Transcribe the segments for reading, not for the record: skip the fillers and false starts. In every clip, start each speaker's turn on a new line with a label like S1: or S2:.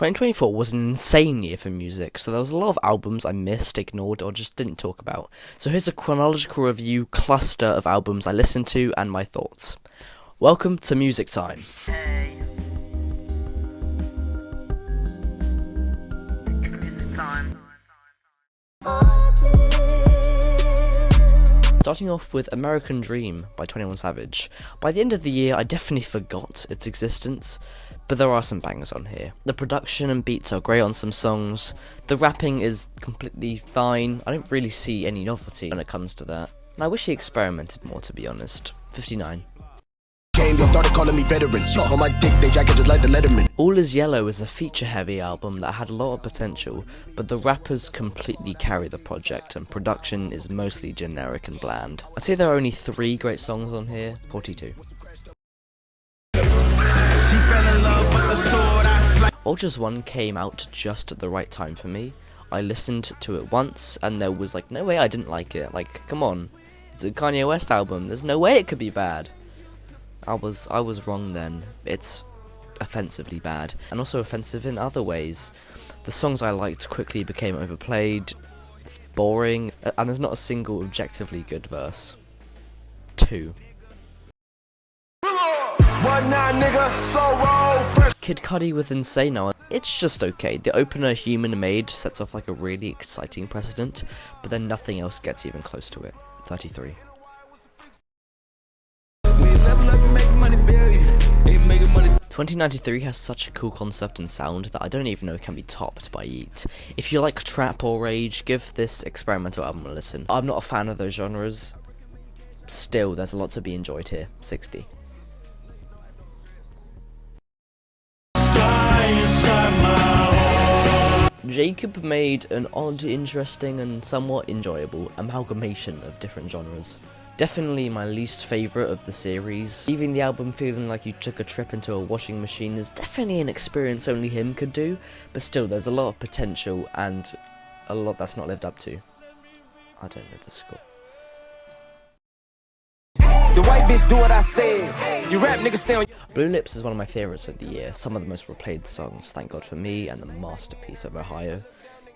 S1: 2024 was an insane year for music, so there was a lot of albums I missed, ignored, or just didn't talk about. So here's a chronological review cluster of albums I listened to and my thoughts. Welcome to Music Time.
S2: Hey. Music time.
S1: Starting off with American Dream by 21 Savage. By the end of the year, I definitely forgot its existence, but there are some bangers on here. The production and beats are great on some songs. The rapping is completely fine. I don't really see any novelty when it comes to that. And I wish he experimented more, to be honest. 59.
S3: They started calling me veterans. On my dick, they jacket just like the Letterman.
S1: All Is Yellow is a feature-heavy album that had a lot of potential, but the rappers completely carry the project, and production is mostly generic and bland. I'd say there are only 3 great songs on here, 42. Vultures 1 came out just at the right time for me. I listened to it once, and there was like, no way I didn't like it. Like, come on, it's a Kanye West album, there's no way it could be bad. I was wrong then. It's offensively bad, and also offensive in other ways. The songs I liked quickly became overplayed, it's boring, and there's not a single objectively good verse. 2. Kid Cudi with Insano. It's just okay. The opener Human Made sets off like a really exciting precedent, but then nothing else gets even close to it. 33. 2093 has such a cool concept and sound that I don't even know can be topped by Yeet. If you like trap or rage, give this experimental album a listen. I'm not a fan of those genres. Still, there's a lot to be enjoyed here. 60. Jacob made an odd, interesting, and somewhat enjoyable amalgamation of different genres. Definitely my least favourite of the series. Leaving the album feeling like you took a trip into a washing machine is definitely an experience only him could do, but still there's a lot of potential and a lot that's not lived up to. I don't know the score.
S3: The white bitch do what I say. You rap niggas stay on.
S1: Blue Lips is one of my favourites of the year. Some of the most replayed songs, Thank God for Me and the masterpiece of Ohio.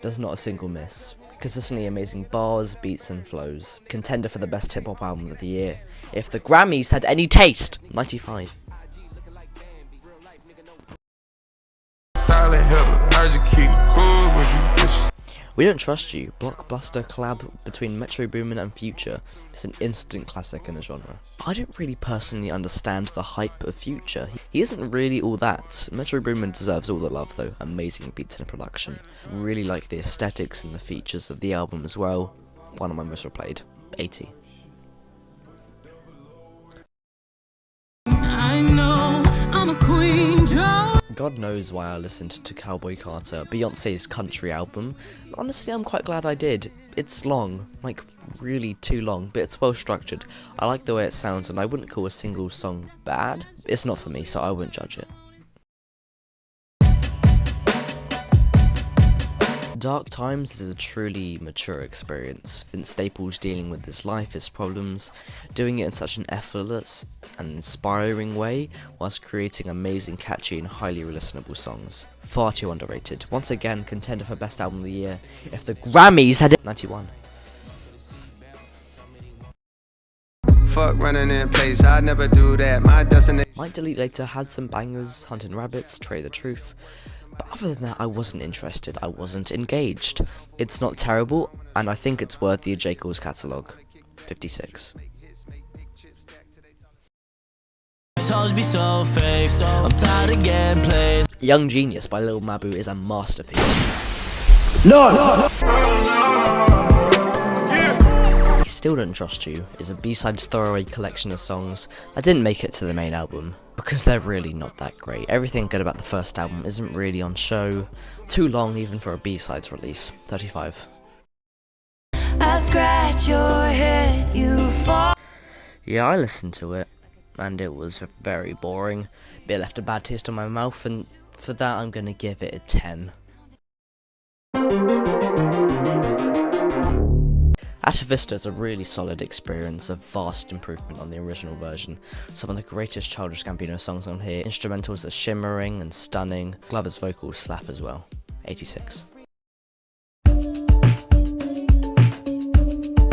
S1: There's not a single miss. Consistently amazing bars, beats and flows. Contender for the best hip hop album of the year. If the Grammys had any taste. 95. We Don't Trust You, blockbuster collab between Metro Boomin and Future. It's an instant classic in the genre. I don't really personally understand the hype of Future. He isn't really all that. Metro Boomin deserves all the love though, amazing beats and production. Really like the aesthetics and the features of the album as well. One of my most replayed, 80. I know I'm a queen, Joe. God knows why I listened to Cowboy Carter, Beyonce's country album. Honestly, I'm quite glad I did. It's long, like really too long, but it's well structured. I like the way it sounds, and I wouldn't call a single song bad. It's not for me, so I wouldn't judge it. Dark Times is a truly mature experience. Vince Staples dealing with his life, his problems, doing it in such an effortless and inspiring way, whilst creating amazing, catchy and highly listenable songs. Far too underrated. Once again, contender for best album of the year. If the Grammys had it. 91.
S4: Fuck running in place, I'd never do that. My destination.
S1: Might Delete Later had some bangers, Hunting Rabbits, Tray the Truth. But other than that, I wasn't interested, I wasn't engaged. It's not terrible, and I think it's worthy of J. Cole's catalogue. 56. Young Genius by Lil Mabu is a masterpiece.
S3: No!
S1: Still Don't Trust You is a B-sides throwaway collection of songs that didn't make it to the main album, because they're really not that great. Everything good about the first album isn't really on show, too long even for a B-sides release. 35. I scratch your head, you fall. Yeah, I listened to it, and it was very boring. It left a bad taste in my mouth, and for that I'm gonna give it a 10. Atavista is a really solid experience, a vast improvement on the original version. Some of the greatest Childish Gambino songs on here. Instrumentals are shimmering and stunning. Glover's vocals slap as well. 86.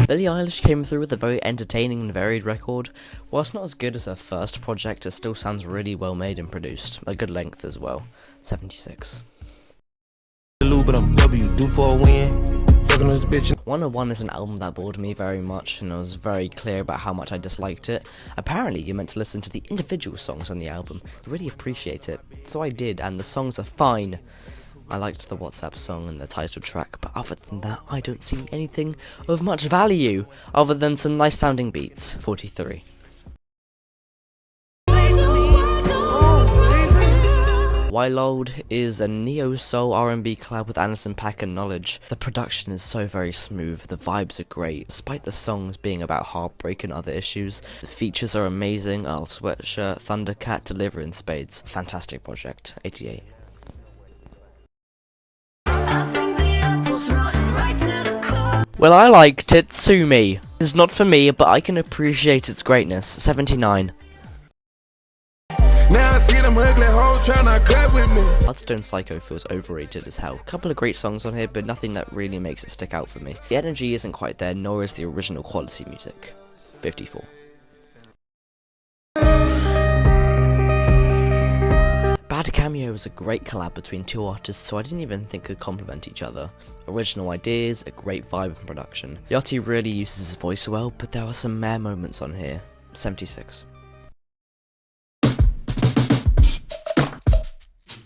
S1: Billie Eilish came through with a very entertaining and varied record. Whilst not as good as her first project, it still sounds really well made and produced. A good length as well. 76. 101 is an album that bored me very much, and I was very clear about how much I disliked it. Apparently, you're meant to listen to the individual songs on the album. I really appreciate it. So I did, and the songs are fine. I liked the WhatsApp song and the title track, but other than that, I don't see anything of much value, other than some nice sounding beats. 43. Wild is a neo-soul R&B collab with Anderson .Paak and Knowledge. The production is so very smooth, the vibes are great, despite the songs being about heartbreak and other issues. The features are amazing, Earl Sweatshirt, Thundercat, Deliver in Spades. Fantastic project. 88. Well, I liked it, sue me. It's not for me, but I can appreciate its greatness. 79.
S2: Now I see them ugly hoes tryna cut with me.
S1: Hardstone Psycho feels overrated as hell. Couple of great songs on here, but nothing that really makes it stick out for me. The energy isn't quite there, nor is the original quality music. 54. Bad Cameo was a great collab between two artists, so I didn't even think could complement each other. Original ideas, a great vibe and production. Coyote really uses his voice well, but there are some meh moments on here. 76.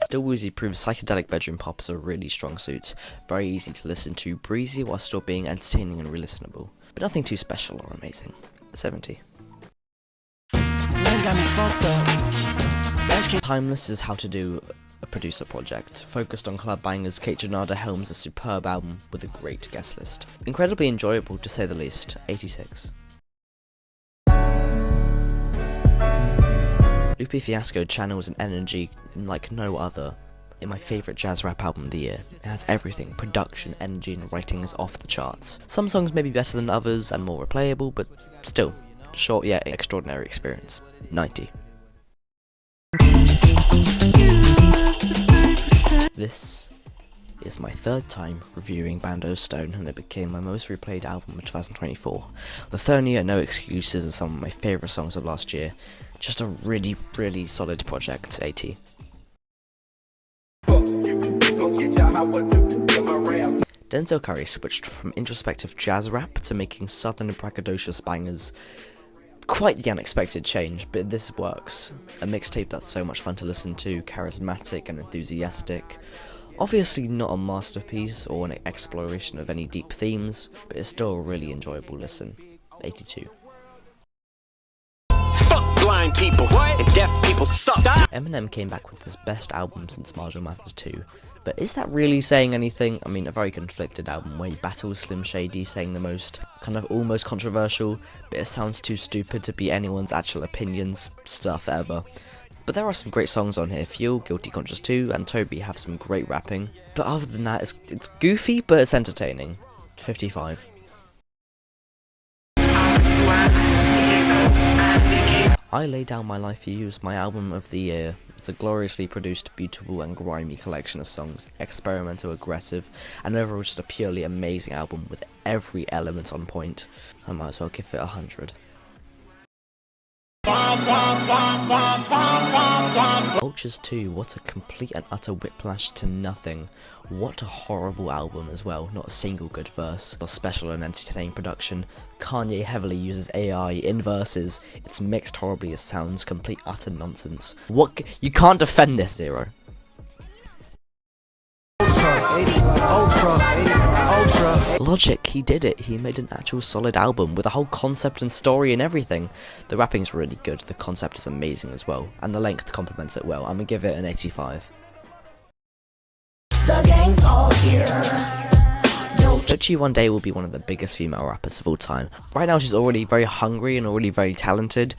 S1: Still Woozy proves psychedelic bedroom pop is a really strong suit. Very easy to listen to, breezy while still being entertaining and re-listenable. But nothing too special or amazing. 70. Timeless is how to do a producer project. Focused on club bangers, Kate Janada helms a superb album with a great guest list. Incredibly enjoyable to say the least. 86. Lupe Fiasco channels an energy like no other in my favourite jazz rap album of the year. It has everything, production, energy and writing is off the charts. Some songs may be better than others and more replayable, but still, short yet extraordinary experience. 90. This is my third time reviewing Bando Stone, and it became my most replayed album of 2024. Lithonia, No Excuses are some of my favourite songs of last year. Just a really, really solid project. 80. Denzel Curry switched from introspective jazz rap to making southern braggadocious bangers. Quite the unexpected change, but this works. A mixtape that's so much fun to listen to, charismatic and enthusiastic. Obviously not a masterpiece or an exploration of any deep themes, but it's still a really enjoyable listen. 82.
S5: Blind people and deaf people suck.
S1: Eminem came back with his best album since Marshall Mathers 2, but is that really saying anything? I mean, a very conflicted album where he battles Slim Shady, saying the most kind of almost controversial, but it sounds too stupid to be anyone's actual opinions stuff ever. But there are some great songs on here. Fuel, Guilty Conscious 2, and Toby have some great rapping. But other than that, it's goofy, but it's entertaining. 55. I Lay Down My Life For You is my album of the year. It's a gloriously produced, beautiful and grimy collection of songs, experimental, aggressive, and overall just a purely amazing album with every element on point. I might as well give it 100. VULTURES 2, what a complete and utter whiplash to nothing. What a horrible album as well, not a single good verse, or special and entertaining production. Kanye heavily uses AI in verses, it's mixed horribly, it sounds complete utter nonsense. What, you can't defend this, Zero. Logic, he did it. He made an actual solid album with a whole concept and story and everything. The rapping's really good, the concept is amazing as well, and the length complements it well. I'm gonna give it an 85.
S6: The gang's all here.
S1: Djesse one day will be one of the biggest female rappers of all time. Right now she's already very hungry and already very talented,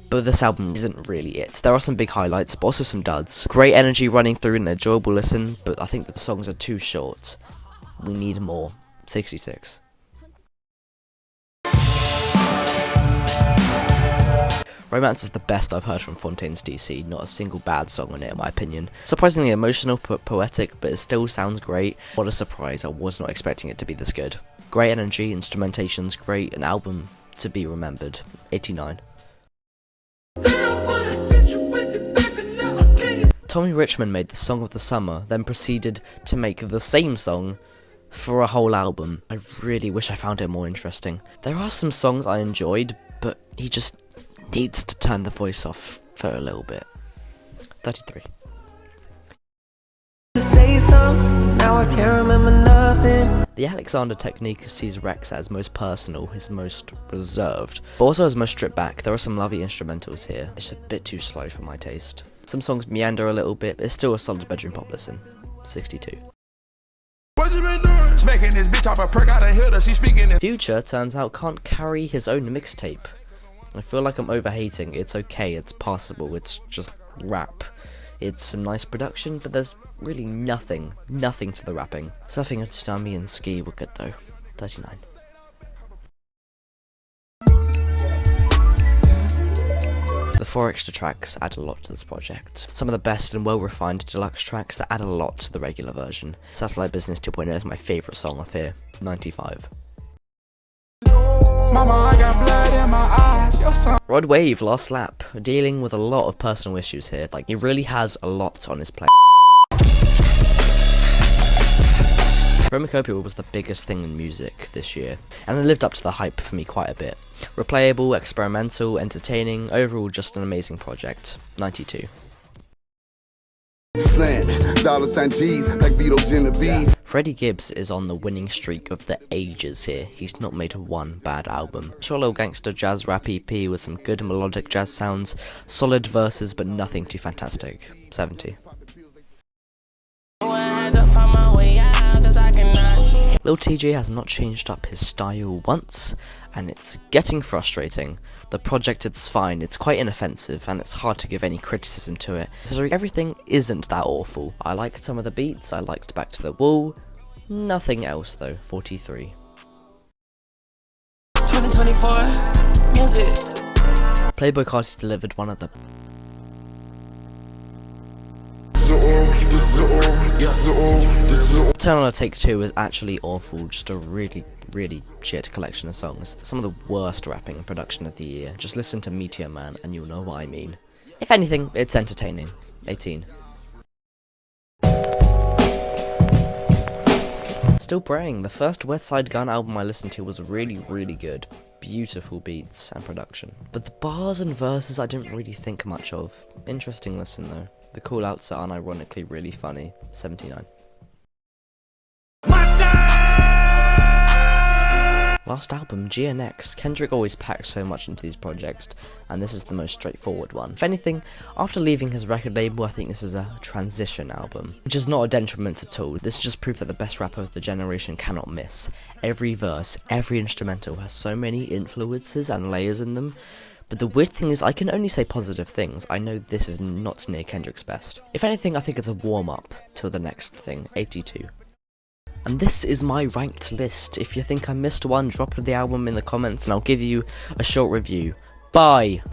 S1: but this album isn't really it. There are some big highlights, but also some duds. Great energy running through and an enjoyable listen, but I think the songs are too short. We need more. 66. Romance is the best I've heard from Fontaine's DC, not a single bad song on it in my opinion. Surprisingly emotional but poetic, but it still sounds great. What a surprise, I was not expecting it to be this good. Great energy, instrumentation's great, an album to be remembered. 89. Tommy Richmond made the song of the summer, then proceeded to make the same song for a whole album. I really wish I found it more interesting. There are some songs I enjoyed, but he just needs to turn the voice off for a little bit. 33.
S6: To say something, now I can't remember nothing.
S1: The Alexander technique sees Rex as most personal, his most reserved, but also as most stripped back. There are some lovely instrumentals here. It's a bit too slow for my taste. Some songs meander a little bit, but it's still a solid bedroom pop listen. 62.
S2: What you been doing? Smacking this bitch off a perk, I done heard her, she speaking in.
S1: Future, turns out, can't carry his own mixtape. I feel like I'm overhating. It's okay, it's passable, it's just rap. It's some nice production, but there's really nothing to the rapping. Surfing at Stami and Ski were good though. 39. The 4 extra tracks add a lot to this project. Some of the best and well-refined deluxe tracks that add a lot to the regular version. Satellite Business 2.0 is my favourite song off here. 95.
S2: Mama, I got blood in my eyes. Your son.
S1: Rod Wave, Last Lap, dealing with a lot of personal issues here. Like, he really has a lot on his plate. Chromakopia was the biggest thing in music this year, and it lived up to the hype for me quite a bit. Replayable, experimental, entertaining, overall just an amazing project. 92.
S3: Slant, $G's, like Vito Genovese.
S1: Freddie Gibbs is on the winning streak of the ages here. He's not made one bad album. Short little gangster jazz rap EP with some good melodic jazz sounds, solid verses but nothing too fantastic. 70. Lil TJ has not changed up his style once, and it's getting frustrating. The project, it's fine, it's quite inoffensive, and it's hard to give any criticism to it, considering everything isn't that awful. I liked some of the beats, I liked Back to the Wall, nothing else though. 43.
S6: 2024 music.
S1: Playboy Carti delivered one of the Turn on a Take 2 is actually awful, just a really shit collection of songs. Some of the worst rapping and production of the year. Just listen to Meteor Man and you'll know what I mean. If anything, it's entertaining. 18. Still Praying, the first West Side Gun album I listened to was really good. Beautiful beats and production. But the bars and verses I didn't really think much of. Interesting listen though. The call-outs are unironically really funny. 79. Last album, GNX. Kendrick always packs so much into these projects, and this is the most straightforward one. If anything, after leaving his record label, I think this is a transition album, which is not a detriment at all. This just proves that the best rapper of the generation cannot miss. Every verse, every instrumental has so many influences and layers in them. But the weird thing is, I can only say positive things. I know this is not near Kendrick's best. If anything, I think it's a warm-up till the next thing. 82. And this is my ranked list. If you think I missed one, drop the album in the comments and I'll give you a short review. Bye!